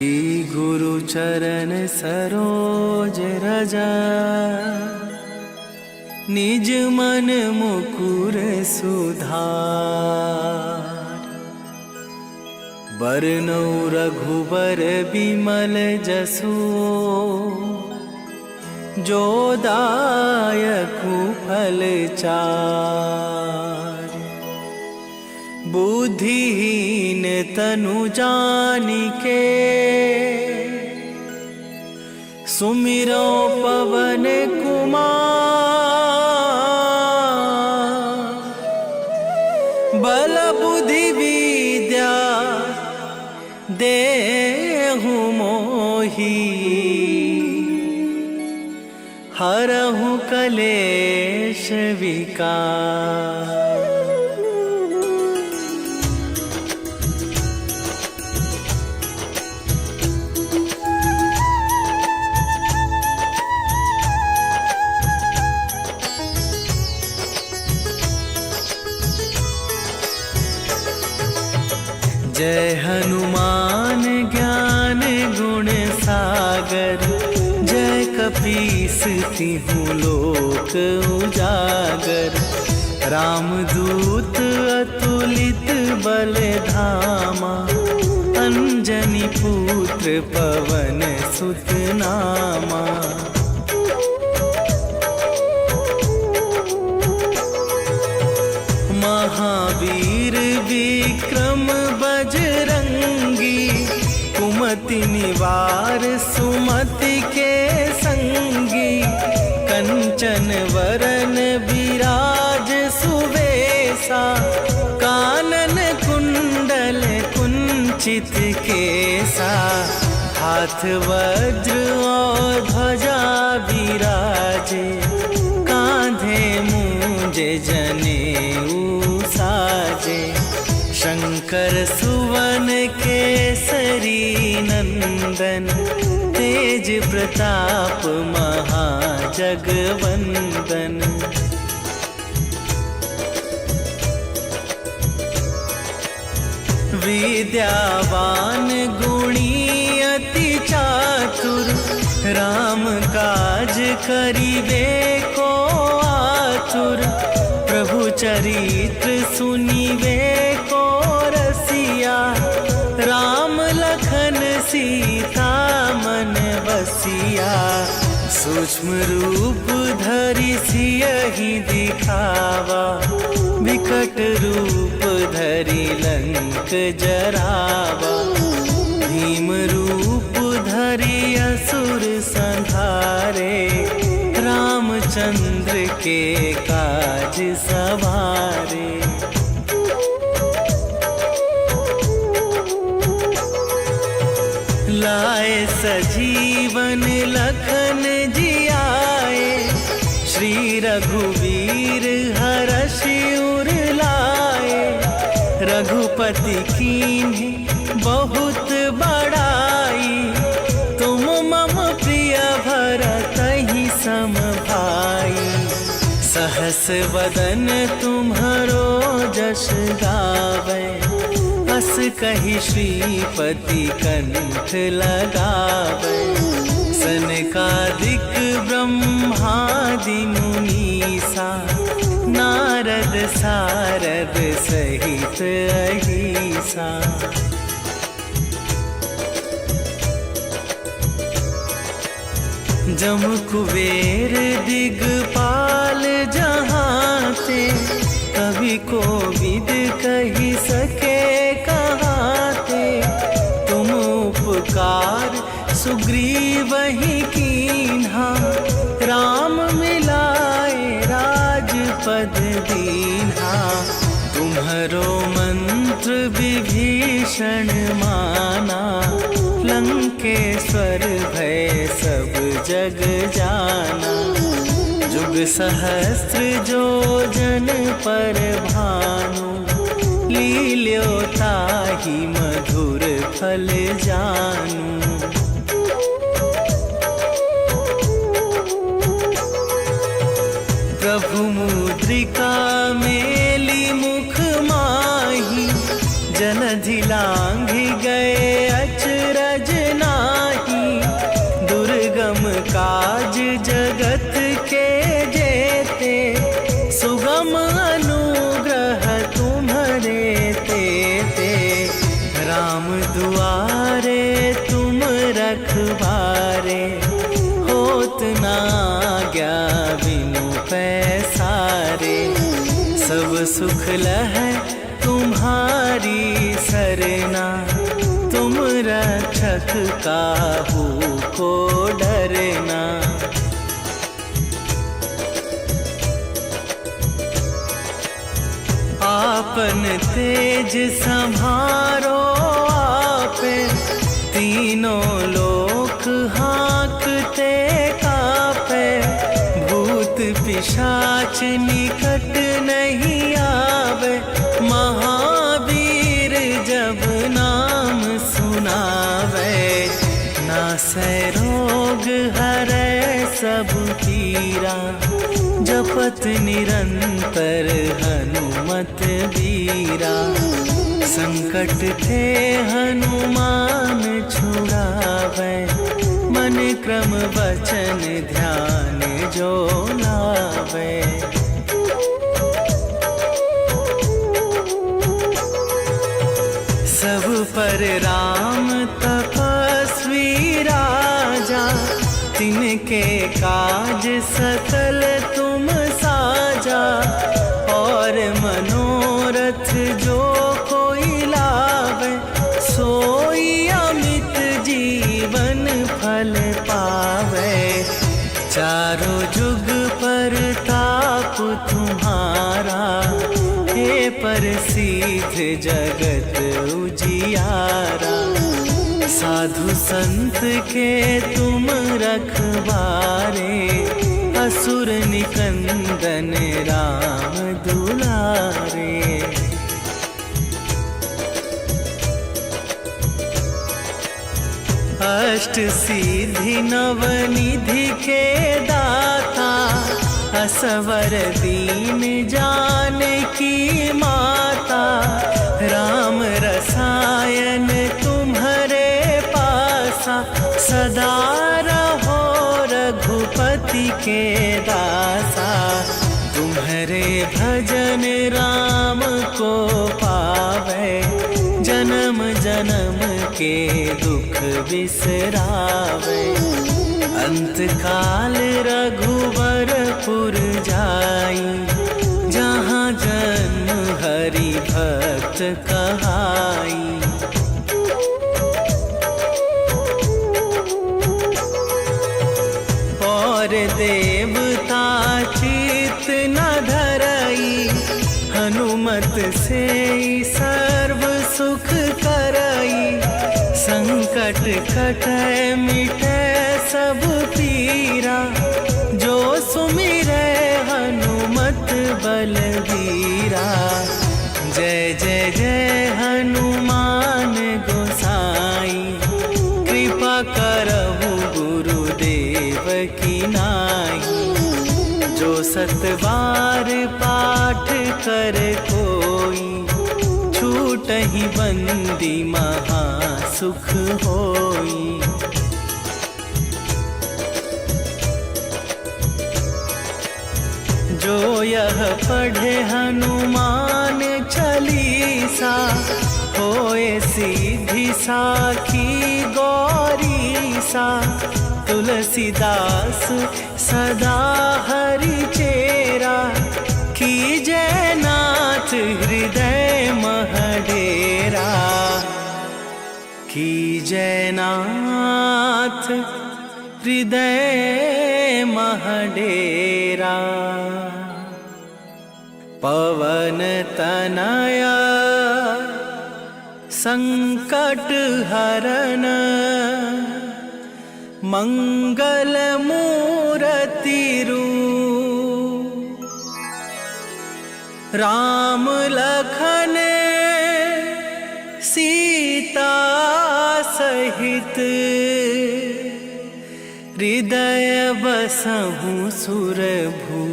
गुरु चरण सरोज रजा, निज मन मुकुर सुधार। बरनौ रघुबर बिमल जसु, जो दायकु फल चार। बुद्धिहीन तनु जानिके, सुमिरो पवन कुमार। बल बुद्धि विद्या देहु मोहि, हरहु कलेश विकार। जय हनुमान ज्ञान गुण सागर, जय कपीस तिहु लोक उजागर। रामदूत अतुलित बल धामा, अंजनी पुत्र पवन सुत नामा। महावीर विक्रम बजरंगी, कुमति निवार सुमति के संगी। कंचन वरन विराज सुवेशा, कानन कुंडल कुंचित केसा। हाथ वज्र और ध्वजा विराजे, कांधे मूंज जनेऊ साजे। शंकर सुवन केसरी नंदन, तेज प्रताप महाजगवंदन। विद्यावान गुणी अति चातुर, राम काज करिबे को आतुर। प्रभु चरित्र सुनिबे को रसिया, राम लखन सीता मन बसिया। सूक्ष्म रूप धरि सियहि दिखावा, विकट रूप धरि लंक जरावा। भीम रूप धरि असुर संहारे, रामचंद्र के काज सवारे। लाए सजीवन लखन जियाए, श्री रघुवीर हरषि उर लाए। रघुपति कीन्ही बहुत बड़ाई, तुम मम प्रिय भरतहि सम भाई। सहस वदन तुम्हरो जस गावै, अस कहि श्रीपति कंठ लगावै। सनकादिक ब्रह्मादि मुनीसा, नारद सारद सहित अहिसा। जम कुबेर दिगपाल जहाते, कवि कोविद कहि सके कहाते। तुम उपकार सुग्रीवहि कीन्हा, राम मिलाए राजपद दीन्हा। तुम्हरो मंत्र विभीषण माना, लंकेश्वर भय सब जग जाना। जुग सहस्त्र जो जन पर भानु, लील्यो ताहि मधुर फल जानू। प्रभु मुद्रिका मेली मुख माही, जलधि लांघि गए अचरज लहै तुम्हारी सरना, तुम रक्षक काहू को डरना। आपन तेज संभारो आपे, तीनों लोक हाँकते कापे। भूत पिशाच निकट नहीं आवे, महावीर जब नाम सुनावे। नासै रोग हरै सब पीरा, जपत निरंतर हनुमत बीरा। संकट ते हनुमान छुड़ावे, मन क्रम वचन ध्यान जो लावे। सब पर राम तपस्वी राजा, तिनके काज सकल तुम साजा। और मनोरथ जो कोई लावे, सोई अमित जीवन फल पावे। चारों जुग परताप तुम्हारा, हे प्रसिद्ध जगत उजियारा। साधु संत के तुम रखवारे, असुर निकंदन राम दुलारे। अष्ट सिद्धि नवनिधि के दाता, असवर दीन जानकी माता। राम रसायन तुम्हारे पासा, सदा रहो रघुपति के दासा। तुम्हारे भजन राम को पावे, जन्म जन्म के दुख बिसरावे। अंत काल रघुवरपुर जाई, जहाँ जन्म हरि भक्त कहाई। और देवता चित न धरई, हनुमत से सर्व सुख करई। संकट कटै मिटै सब पीरा, जो सुमिरै हनुमत बलबीरा। जय जय जय हनुमान गोसाई, कृपा करहु गुरुदेव की नाई। जो सत बार पाठ कर कोई, छूटहि बंदी महा सुख होई। जो यह पढ़े हनुमान चालीसा, होए सीधी साखी गौरीसा। तुलसीदास सदा हरि चेरा, कीजै नाथ हृदय मह डेरा। कीजै नाथ हृदय मह डेरा। पवन तनया संकट हरन, मंगल मूरति रूप। राम लखन सीता सहित, हृदय बसहु सुरभू।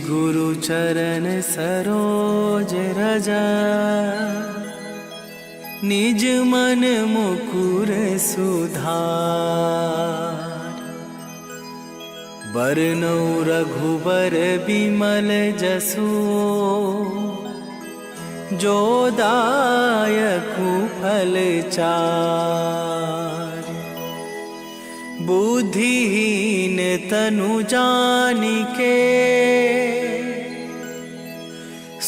गुरु चरण सरोज रजा, निज मन मुकुर सुधार। बरनौ रघुबर बिमल जसु, जो दायकु फल चार। बुद्धिहीन तनु जानिके,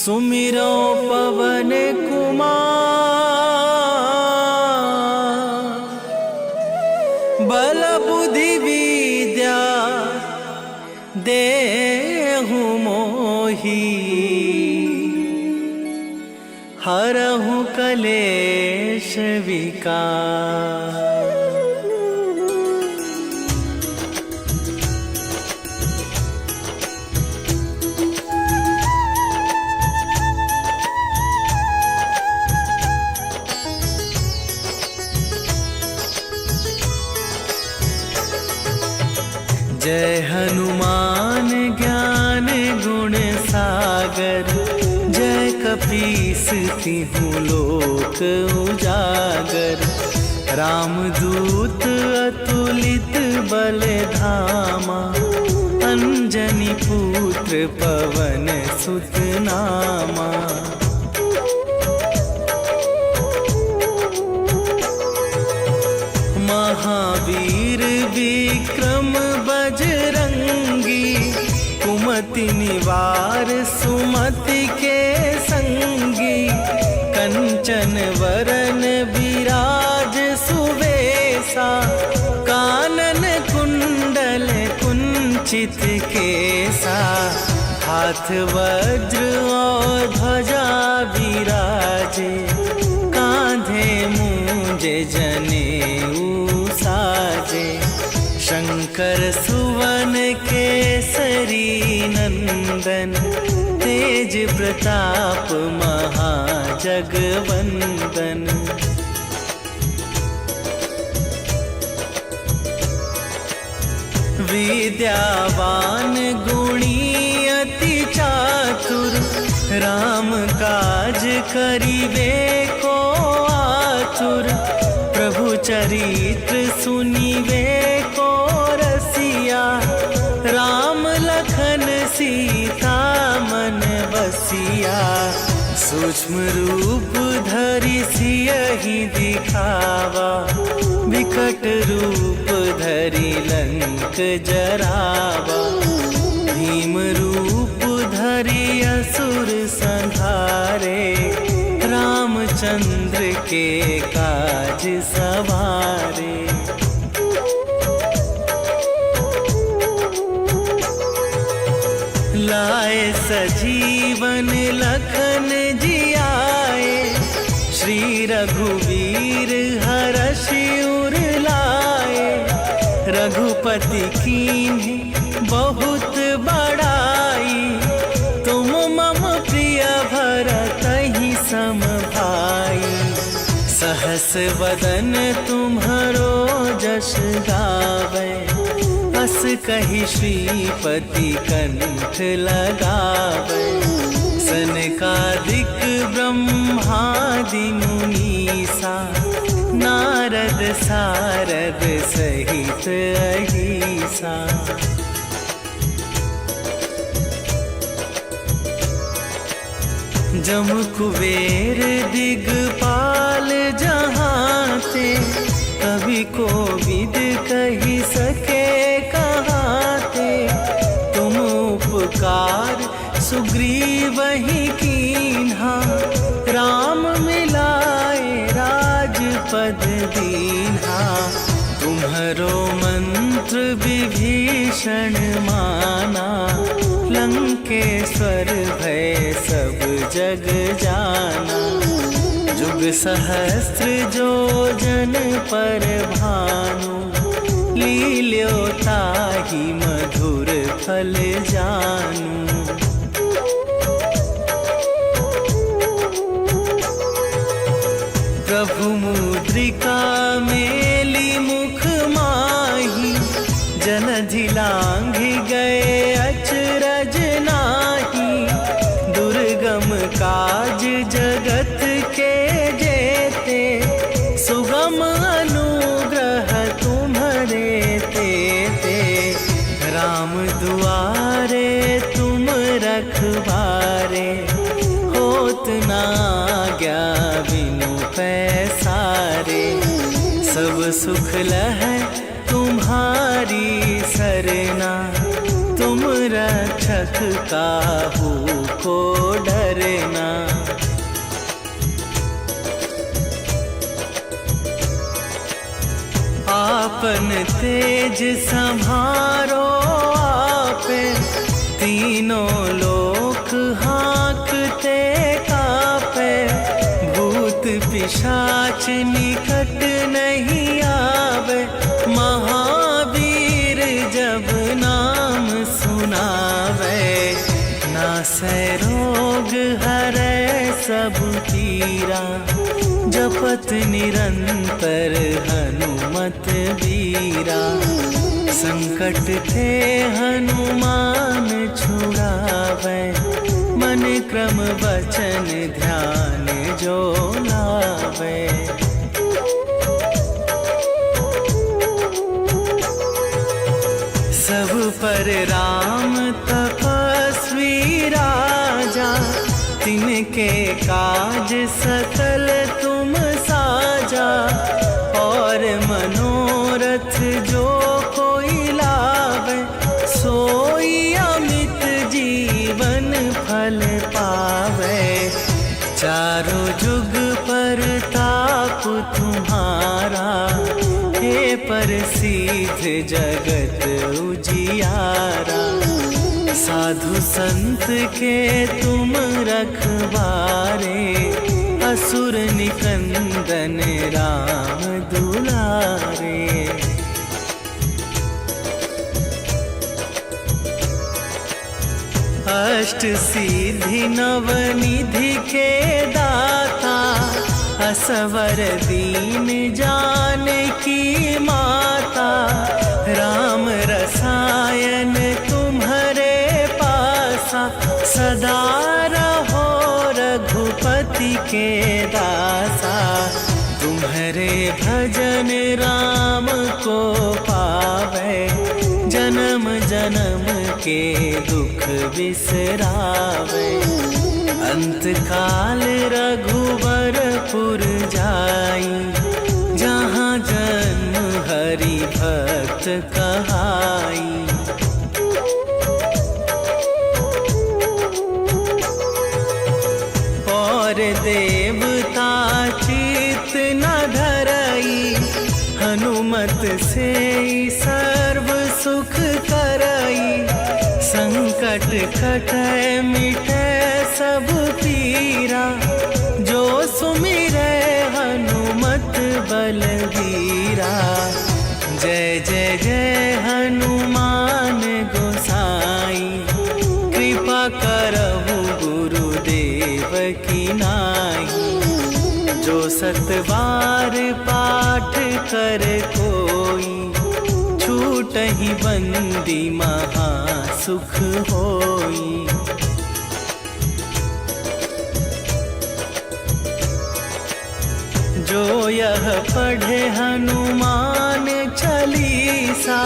सुमिरो पवन कुमार, बल बुद्धि विद्या देहु मोहि, हरहु कलेश विकार। जय हनुमान ज्ञान गुण सागर, जय कपीस तिहु लोक उजागर। रामदूत अतुलित बल धामा, अंजनी पुत्र पवन सुत नामा। महावीर विक्रम बजरंगी, कुमति निवार सुमति के संगी। कंचन वरन विराज सुवेशा, कानन कुंडल कुंचित केसा। हाथ वज्र और ध्वजा विराजे, कांधे मूंजे जनेऊ साजे। शंकर सुवन केसरी नंदन, तेज प्रताप महाजगवंदन। विद्यावान गुणी अति चातुर, राम काज करिबे को आतुर। प्रभु चरित्र सुनिबे को रसिया, राम लखन सीता मन बसिया। सूक्ष्म रूप धरि सियहि दिखावा, विकट रूप धरि लंक जरावा। भीम रूप धरि असुर संहारे, रामचंद्र के काज सवारे। लाए सजीवन लखन जियाए, श्री रघुवीर हरषि उर लाए। रघुपति कीन्ही बहुत बड़ाई, तुम मम प्रिय भरतहि सम भाई। सहस वदन तुम्हरो जस गावे, अस कहि श्रीपति कंठ लगावे। सनकादिक ब्रह्मादि मुनीसा, नारद सारद सहित अहिसा। जम कुबेर दिगपाल जहाते, कवि कोविद कहि सके कहाते। तुम उपकार सुग्रीवहि कीन्हा, राम मिलाए राजपद दीन्हा। तुम्हरो मंत्र विभीषण माना, लंकेश्वर भय सब जग जाना। जुग सहस्त्र जो जन पर भानु, लील्यो ताहि मधुर फल जानू। प्रभु मुद्रिका मेली मुख माही, जनधि लांघि गए अचरज नाही। दुर्गम काज जगत के जेते, सुगम अनुग्रह तुम्हरे तेते। राम दुआरे तुम रखवारे, होत न आज्ञा बिनु पैसारे। सब सुख लहै तुम्हारी सरना, तुम रक्षक नरक काहू को डरना। आपन तेज संभारो आपे, तीनों लोक हाँकते कापे। भूत पिशाच निकट नहीं आवे, महावीर जब नाम सुनावे। नासै रोग हरै सब पीरा, जपत निरंतर हनुमत बीरा। संकट ते हनुमान छुड़ावे, मन क्रम वचन ध्यान जो लावे। सब पर राम तपस्वी राजा, तिनके काज सकल तुम साजा। और मनोरथ जो कोई लावे, सोई अमित जीवन फल पावे। चारों जुग पर ताप तुम्हारा, हे प्रसिद्ध जगत उजियारा। साधु संत के तुम रखवारे, असुर निकंदन राम दुलारे। अष्ट सिद्धि नवनिधि के दाता, असवर दीन जानकी माता। राम रसायन तुम्हारे पासा, सदा रहो रघुपति के दासा। तुम्हारे भजन राम को पावे, जन्म जन्म के दुख बिसरावे। अंत काल रघुवरपुर जाई, जहाँ जन्म हरि भक्त कहाई। और देवता चित न धरई, हनुमत से सर्व सुख करई। संकट कटै मिटै सब पीरा, जो सुमिरै हनुमत बलबीरा। जय जय जय हनुमान गोसाई, कृपा करहु गुरुदेव की नाई। जो सतबार पाठ कर कोई, छूटहि बंदी महा सुख होई। जो यह पढ़े हनुमान चालीसा,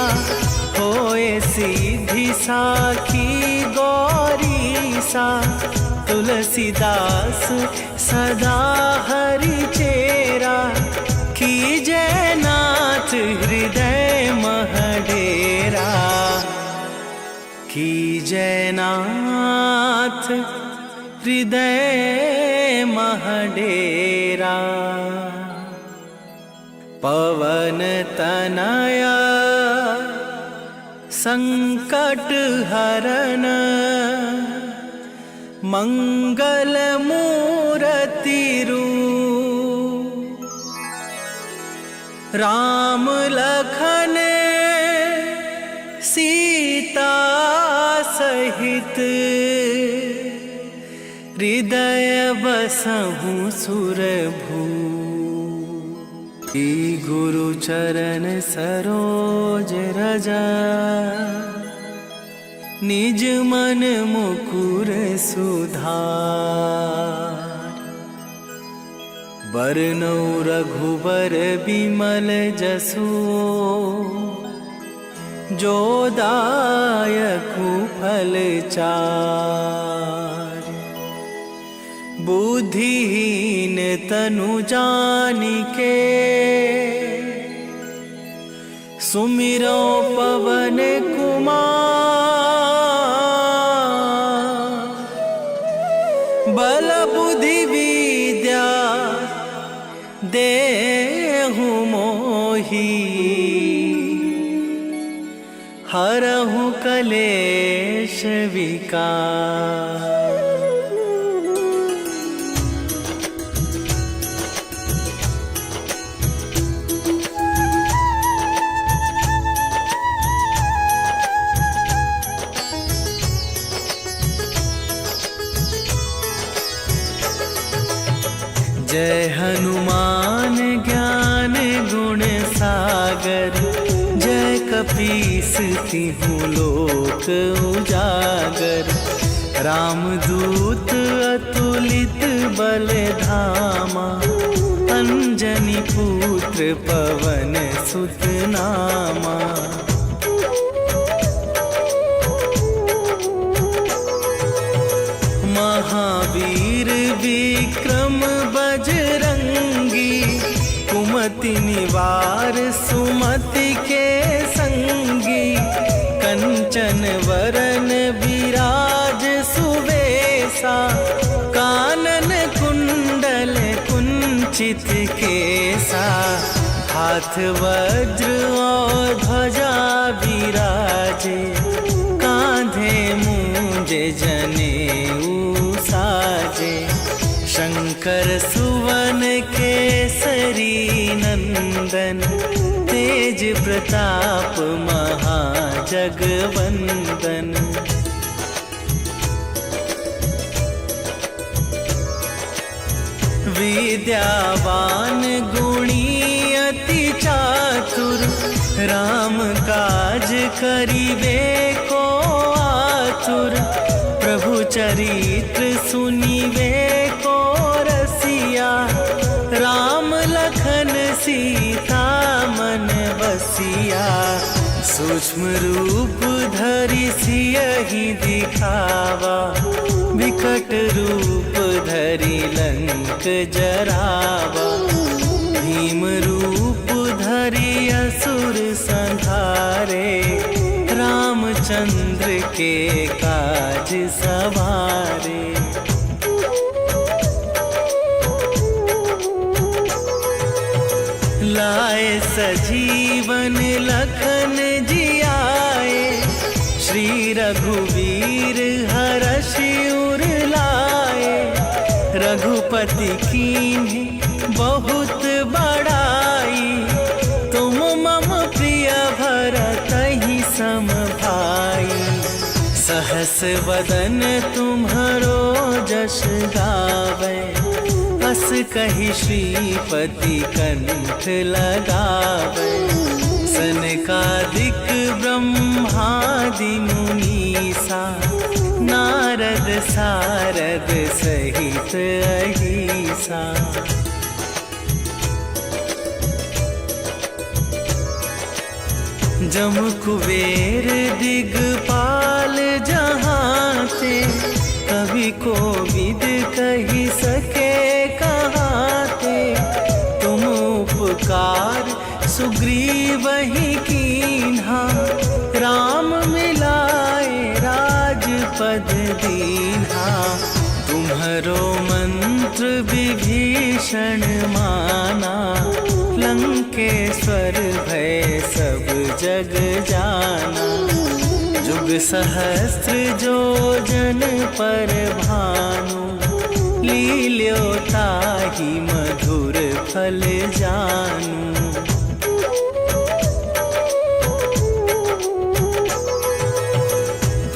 होए सीधी साखी गौरीसा। तुलसीदास सदा हरि चेरा, कीजय नाथ हृदय महडेरा। कीजय नाथ हृदय महडेरा। पवन तनया संकट हरन, मंगल मूर्ति रूप। राम लखन सीता सहित, हृदय बसहु सुरभू। गुरु चरण सरोज रजा, निज मन मुकुर सुधार। बरनौ रघुबर बिमल जसु, जो दायकु फल चार। बुद्धिहीन तनु जानिके, सुमिरो पवन कुमार। मोही, हरहु कलेश विकार। जय हनुमान ज्ञान गुण सागर, जय कपीस तिहु लोक उजागर। रामदूत अतुलित बल धामा, अंजनी पुत्र पवन सुत नामा। महावीर विक्रम बजरंगी, कुमति निवार सुमति के संगी। कंचन वरन विराज सुवेसा, कानन कुंडल कुंचित केसा। हाथ वज्र और ध्वजा विराजे, कांधे मूंज जनेऊ साजे। शंकर सुवन केसरी नंदन, तेज प्रताप महाजगवंदन। विद्यावान गुणी अति चातुर, राम काज करिबे को आतुर। प्रभु चरित्र सुनिबे को रसिया, राम लखन सीता मन बसिया। सूक्ष्म रूप धरि सियहि दिखावा, विकट रूप धरि लंक जरावा। भीम रूप धरि असुर संहारे, रामचंद्र के काज सवारे। लाए सजीवन लखन जियाए, श्री रघुवीर हरषि उर लाए। रघुपति कीन्ही बहुत बड़ाई, तुम मम प्रिय भरतहि सम भाई। सहस वदन तुम्हरो जस गावे, अस कहि श्रीपति कंठ लगावे। सनकादिक ब्रह्मादि मुनीसा, नारद सारद सहित अहिसा। जम कुबेर दिगपाल जहाते, कवि कोविद कहि सके कहाते। तुम उपकार सुग्रीवहि कीन्हा, राम मिलाए राजपद दीन्हा। तुम्हरो मंत्र विभीषण माना, लंकेश्वर भय सब जग जाना। जुग सहस्त्र जो जन पर भानु, लील्यो ताहि मधुर फल जानू।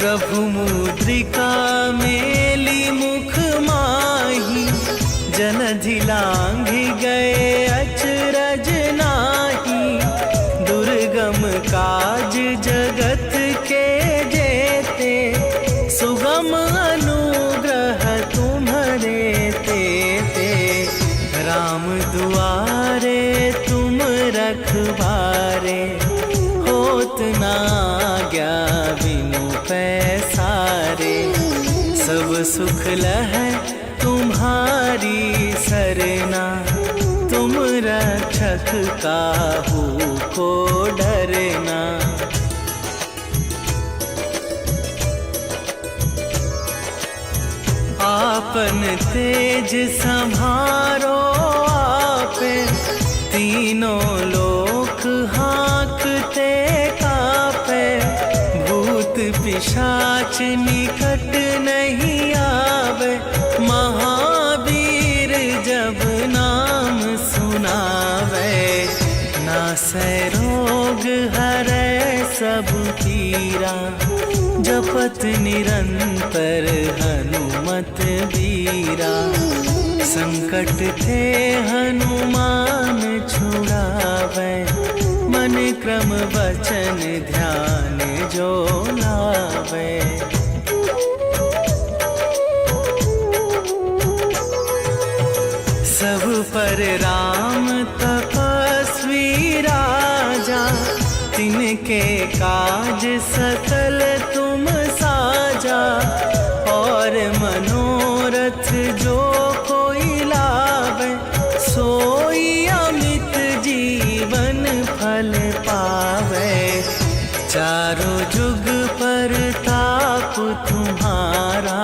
प्रभु मुद्रिका मेली मुख माही, जनधि लांघि गए अचरज नाही। दुर्गम काज जगत के जेते, सुगम अनुग्रह तुम्हरे तेते। राम दुआरे तुम रखवारे, होत ना आज्ञा बिनु पैसारे। सब सुख लहै तुम्हारी सरना, तुम रक्षक काहू को डरना। आपन तेज संभारो आपे, तीनों लोक हाँकते कापे, भूत पिशाच निकट नहीं आवे। महावीर जब नाम सुनावे, नासै रोग हरै सब पीरा। जपत निरंतर हनुमत बीरा, संकट ते हनुमान छुड़ावे। मन क्रम वचन ध्यान जो लावे। सब पर राम तपस्वी राजा, तिनके काज सकल तुम साजा। और मनोरथ जो कोई लावे, सोई अमित जीवन फल पावे। चारों जुग परताप तुम्हारा,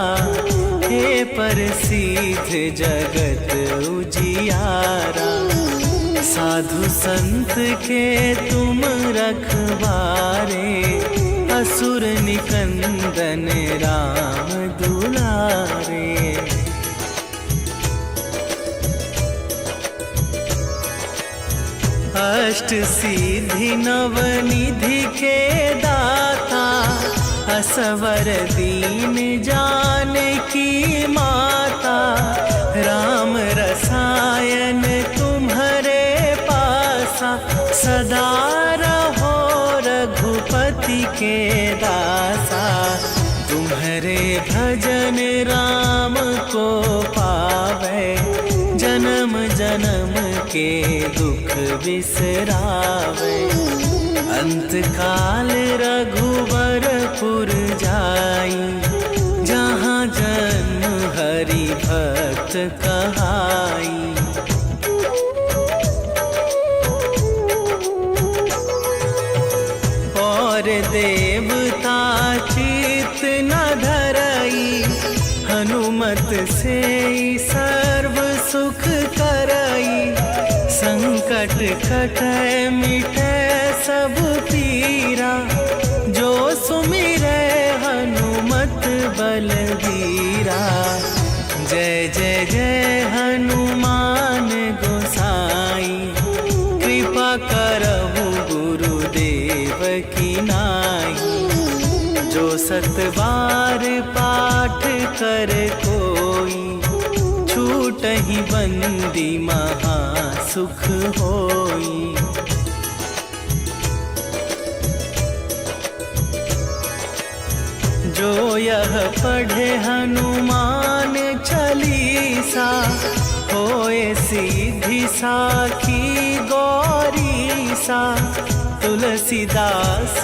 हे प्रसिद्ध जगत उजियारा। साधु संत के तुम रखवारे, असुर निकंदन राम दुलारे। अष्ट सिद्धि नवनिधि के दाता, असवर दीन जानकी माता। राम रसायन तुम्हारे पासा, सदा रहो रघुपति के दासा। तुम्हारे भजन राम को पावे, जन्म जन्म के दुख बिसरावे। अंत काल रघुवरपुर जाई, जहाँ जन्म हरि भक्त कहाई। और देवता चित न धरई, हनुमत से सर्व सुख करई। संकट कटै मिटै सब पीरा, जो सुमिरै हनुमत बलबीरा। जय जय जय हनुमान गोसाई, कृपा करहु गुरुदेव की नाई। जो सत बार पाठ कर कोई, छूटहि बंदी महा सुख होई। जो यह पढ़े हनुमान चालीसा, होए सिद्धि साखी गौरीसा। तुलसीदास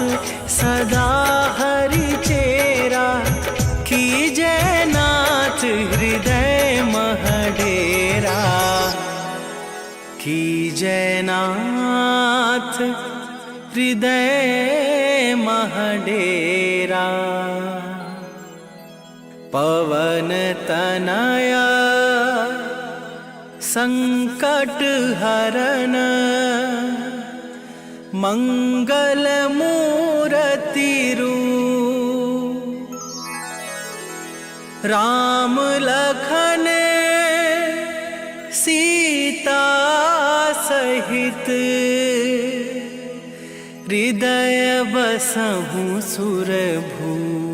सदा हरि चेरा, कीजय नाथ हृदय मह डेरा। कीजय नाथ हृदय मह डेरा। पवन तनया संकट हरन, मंगल मूरति रूप। राम लखन सीता सहित, हृदय बसहु सुरभूप।